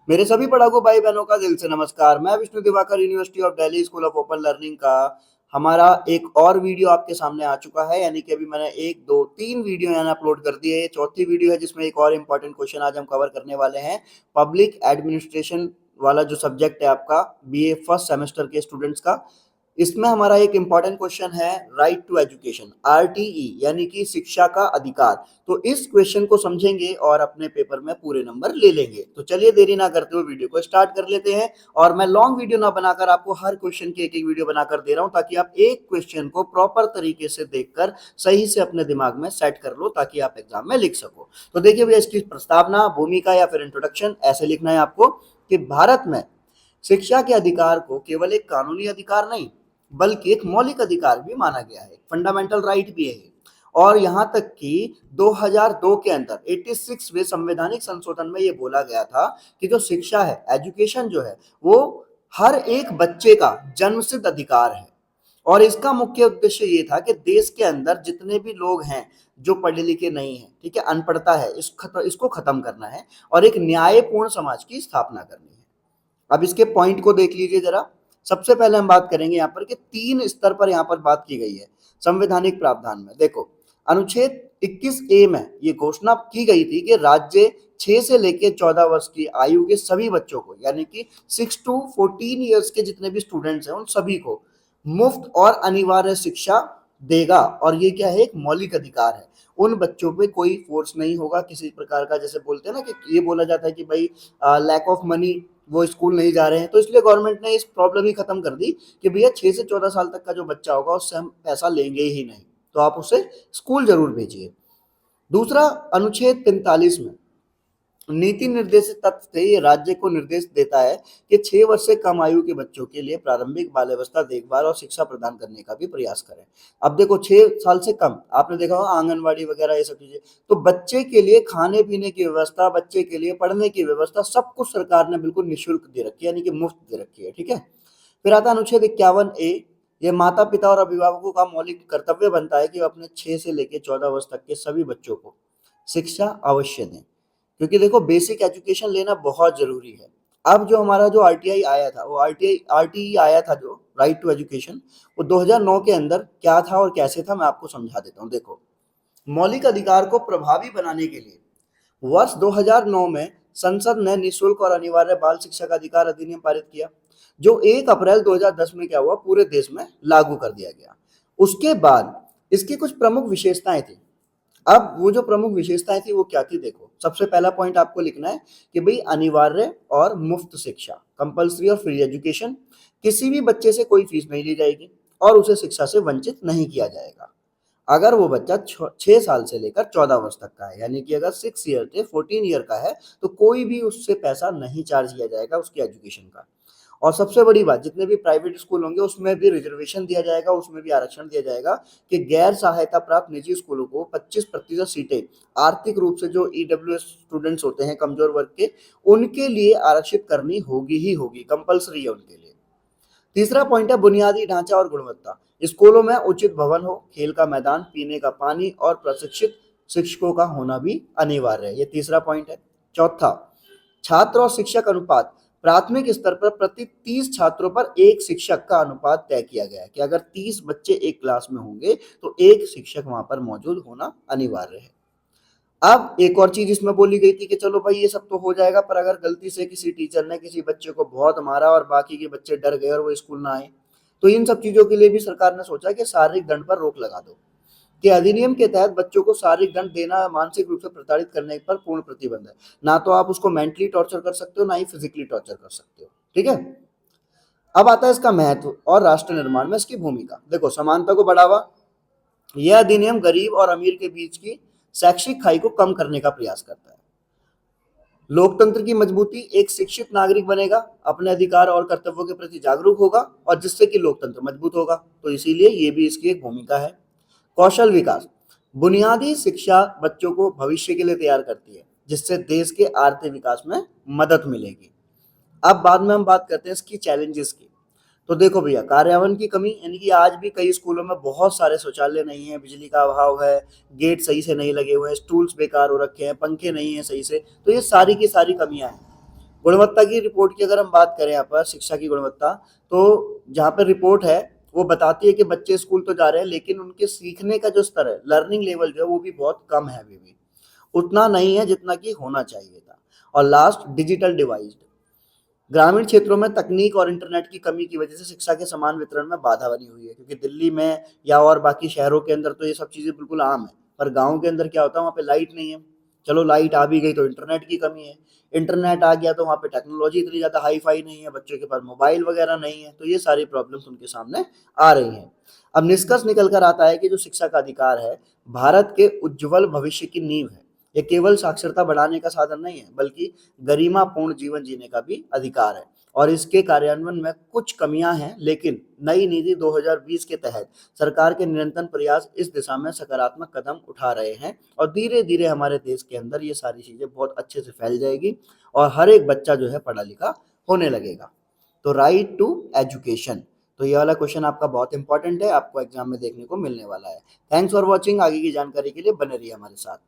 मेरे सभी पढ़ाकू भाई बहनों का दिल से नमस्कार। मैं Vishnu Diwakar university of Delhi school of open learning का हमारा एक और वीडियो आपके सामने आ चुका है। यानी कि अभी मैंने 1 2 3 वीडियो यहाँ अपलोड कर दिए। ये चौथी वीडियो है जिसमें एक और इम्पोर्टेंट क्वेश्चन आज हम कवर करने वाले हैं। पब्लिक एडमिनिस्ट्रेशन वाला जो सब्जेक्ट है आपका बीए फर्स्ट सेमेस्टर के स्टूडेंट्स का, इसमें हमारा एक इम्पॉर्टेंट क्वेश्चन है राइट टू एजुकेशन, आरटीई यानी कि शिक्षा का अधिकार। तो इस क्वेश्चन को समझेंगे और अपने पेपर में पूरे नंबर ले लेंगे। तो चलिए देरी ना करते हुए वीडियो को स्टार्ट कर लेते हैं। और मैं लॉन्ग वीडियो ना बनाकर आपको हर क्वेश्चन की एक एक वीडियो बनाकर दे रहा हूं, ताकि आप एक क्वेश्चन को प्रॉपर तरीके से देखकर सही से अपने दिमाग में सेट कर लो, ताकि आप एग्जाम में लिख सको। तो देखिए भैया, इसकी प्रस्तावना, भूमिका या फिर इंट्रोडक्शन ऐसे लिखना है आपको कि भारत में शिक्षा के अधिकार को केवल एक कानूनी अधिकार नहीं बल्कि एक मौलिक अधिकार भी माना गया है, फंडामेंटल राइट भी है। और यहां तक कि 2002 के अंदर 86वें संवैधानिक संशोधन में ये बोला गया था कि जो शिक्षा है, एजुकेशन जो है, वो हर एक बच्चे का जन्मसिद्ध अधिकार है। और इसका मुख्य उद्देश्य ये था कि देश के अंदर जितने भी लोग हैं जो पढ़े लिखे नहीं है, ठीक है, अनपढ़ता है, इसको खत्म करना है और एक न्यायपूर्ण समाज की स्थापना करनी है। अब इसके पॉइंट को देख लीजिए जरा। सबसे पहले हम बात करेंगे यहाँ पर कि 3 स्तर पर यहाँ पर बात की गई है संवैधानिक प्रावधान में। देखो, अनुच्छेद 21A में ये घोषणा की गई थी कि राज्य 6 से लेकर 14 वर्ष की आयु के सभी बच्चों को, यानी कि 6 to 14 ईयर्स के जितने भी स्टूडेंट्स हैं, उन सभी को मुफ्त और अनिवार्य शिक्षा देगा। और ये क्या है, एक मौलिक अधिकार है। उन बच्चों पे कोई फोर्स नहीं होगा किसी प्रकार का। जैसे बोलते हैं ना कि ये बोला जाता है कि भाई लैक ऑफ मनी, वो स्कूल नहीं जा रहे हैं, तो इसलिए गवर्नमेंट ने इस प्रॉब्लम ही खत्म कर दी कि भैया 6 से 14 साल तक का जो बच्चा होगा उससे हम पैसा लेंगे ही नहीं, तो आप उसे स्कूल जरूर भेजिए। दूसरा, अनुच्छेद 45 में नीति निर्देशित तत्व थे, ये राज्य को निर्देश देता है कि 6 वर्ष से कम आयु के बच्चों के लिए प्रारंभिक बाल अवस्था देखभाल और शिक्षा प्रदान करने का भी प्रयास करें। अब देखो, 6 साल से कम, आपने देखा होगा आंगनवाड़ी वगैरह ये सब चीजें, तो बच्चे के लिए खाने पीने की व्यवस्था, बच्चे के लिए पढ़ने की व्यवस्था, सब कुछ सरकार ने बिल्कुल निःशुल्क दे रखी है, यानी कि मुफ्त दे रखी है। ठीक है। फिर आता है अनुच्छेद 51A। ये माता पिता और अभिभावकों का मौलिक कर्तव्य बनता है कि वो अपने 6 से लेकर 14 वर्ष तक के सभी बच्चों को शिक्षा अवश्य दें, क्योंकि देखो बेसिक एजुकेशन लेना बहुत जरूरी है। अब जो हमारा जो आरटीआई आया था, वो आरटीई आया था, जो राइट टू एजुकेशन, वो 2009 के अंदर क्या था और कैसे था, मैं आपको समझा देता हूँ। देखो, मौलिक अधिकार को प्रभावी बनाने के लिए वर्ष 2009 में संसद ने निःशुल्क और अनिवार्य बाल शिक्षा का अधिकार अधिनियम पारित किया, जो 1 अप्रैल 2010 में क्या हुआ, पूरे देश में लागू कर दिया गया। उसके बाद इसकी कुछ प्रमुख विशेषताएं थी। अब वो जो प्रमुख विशेषताएं थी वो क्या थी, देखो, सबसे पहला पॉइंट आपको लिखना है कि भाई अनिवार्य और मुफ्त शिक्षा, कंपल्सरी और फ्री एजुकेशन। किसी भी बच्चे से कोई फीस नहीं ली जाएगी और उसे शिक्षा से वंचित नहीं किया जाएगा अगर वो बच्चा 6 साल से लेकर 14 वर्ष तक का है। यानी कि अगर 6 ईयर से 14 ईयर का है तो कोई भी उससे पैसा नहीं चार्ज किया जाएगा उसकी एजुकेशन का। और सबसे बड़ी बात, जितने भी प्राइवेट स्कूल होंगे उसमें भी रिजर्वेशन दिया जाएगा, उसमें भी आरक्षण दिया जाएगा कि गैर सहायता प्राप्त निजी स्कूलों को 25% सीटें आर्थिक रूप से जो ईडब्ल्यूएस स्टूडेंट्स होते हैं, कमजोर वर्ग के, उनके लिए आरक्षित करनी होगी ही होगी, कंपलसरी है उनके लिए। तीसरा पॉइंट है बुनियादी ढांचा और गुणवत्ता। स्कूलों में उचित भवन हो, खेल का मैदान, पीने का पानी और प्रशिक्षित शिक्षकों का होना भी अनिवार्य है। ये तीसरा पॉइंट है। चौथा, छात्र और शिक्षक अनुपात। प्राथमिक स्तर पर प्रति 30 छात्रों पर एक शिक्षक का अनुपात तय किया गया है कि अगर 30 बच्चे एक क्लास में होंगे तो एक शिक्षक वहां पर मौजूद होना अनिवार्य है। अब एक और चीज इसमें बोली गई थी कि चलो भाई ये सब तो हो जाएगा, पर अगर गलती से किसी टीचर ने किसी बच्चे को बहुत मारा और बाकी के बच्चे डर गए और वो स्कूल ना आए, तो इन सब चीजों के लिए भी सरकार ने सोचा कि शारीरिक दंड पर रोक लगा दो। कि अधिनियम के तहत बच्चों को शारीरिक दंड देना मानसिक रूप से प्रताड़ित करने पर पूर्ण प्रतिबंध है। ना तो आप उसको मेंटली टॉर्चर कर सकते हो, ना ही फिजिकली टॉर्चर कर सकते हो। ठीक है। अब आता है इसका महत्व और राष्ट्र निर्माण में इसकी भूमिका। देखो, समानता को बढ़ावा। यह अधिनियम गरीब और अमीर के बीच की शैक्षिक खाई को कम करने का प्रयास करता है। लोकतंत्र की मजबूती। एक शिक्षित नागरिक बनेगा, अपने अधिकार और कर्तव्यों के प्रति जागरूक होगा, और जिससे कि लोकतंत्र मजबूत होगा, तो इसीलिए ये भी इसकी एक भूमिका है। कौशल विकास। बुनियादी शिक्षा बच्चों को भविष्य के लिए तैयार करती है, जिससे देश के आर्थिक विकास में मदद मिलेगी। अब बाद में हम बात करते हैं इसकी चैलेंजेस की। तो देखो भैया, कार्यान्वयन की कमी, यानी कि आज भी कई स्कूलों में बहुत सारे शौचालय नहीं है, बिजली का अभाव है, गेट सही से नहीं लगे हुए हैं, स्टूल्स बेकार हो रखे हैं, पंखे नहीं है सही से, तो ये सारी की सारी कमियां हैं। गुणवत्ता की रिपोर्ट की अगर हम बात करें यहाँ पर शिक्षा की गुणवत्ता, तो जहाँ पर रिपोर्ट है वो बताती है कि बच्चे स्कूल तो जा रहे हैं लेकिन उनके सीखने का जो स्तर है, लर्निंग लेवल जो है वो भी बहुत कम है अभी भी, उतना नहीं है जितना कि होना चाहिए था। और लास्ट, डिजिटल डिवाइस। ग्रामीण क्षेत्रों में तकनीक और इंटरनेट की कमी की वजह से शिक्षा के समान वितरण में बाधा बनी हुई है, क्योंकि दिल्ली में या और बाकी शहरों के अंदर तो ये सब चीज़ें बिल्कुल आम है, पर गाँव के अंदर क्या होता है, वहाँ पे लाइट नहीं है। चलो लाइट आ भी गई तो इंटरनेट की कमी है, इंटरनेट आ गया तो वहाँ पे टेक्नोलॉजी इतनी ज़्यादा हाई फाई नहीं है, बच्चों के पास मोबाइल वगैरह नहीं है, तो ये सारी प्रॉब्लम्स उनके सामने आ रही हैं। अब निष्कर्ष निकल कर आता है कि जो शिक्षा का अधिकार है, भारत के उज्जवल भविष्य की नींव है। ये केवल साक्षरता बढ़ाने का साधन नहीं है, बल्कि गरिमापूर्ण जीवन जीने का भी अधिकार है। और इसके कार्यान्वयन में कुछ कमियां हैं, लेकिन नई नीति 2020 के तहत सरकार के निरंतर प्रयास इस दिशा में सकारात्मक कदम उठा रहे हैं, और धीरे धीरे हमारे देश के अंदर ये सारी चीजें बहुत अच्छे से फैल जाएगी और हर एक बच्चा जो है पढ़ा लिखा होने लगेगा। तो राइट टू एजुकेशन, तो ये वाला क्वेश्चन आपका बहुत इंपॉर्टेंट है, आपको एग्जाम में देखने को मिलने वाला है। Thanks for watching. आगे की जानकारी के लिए बने रहिए हमारे साथ।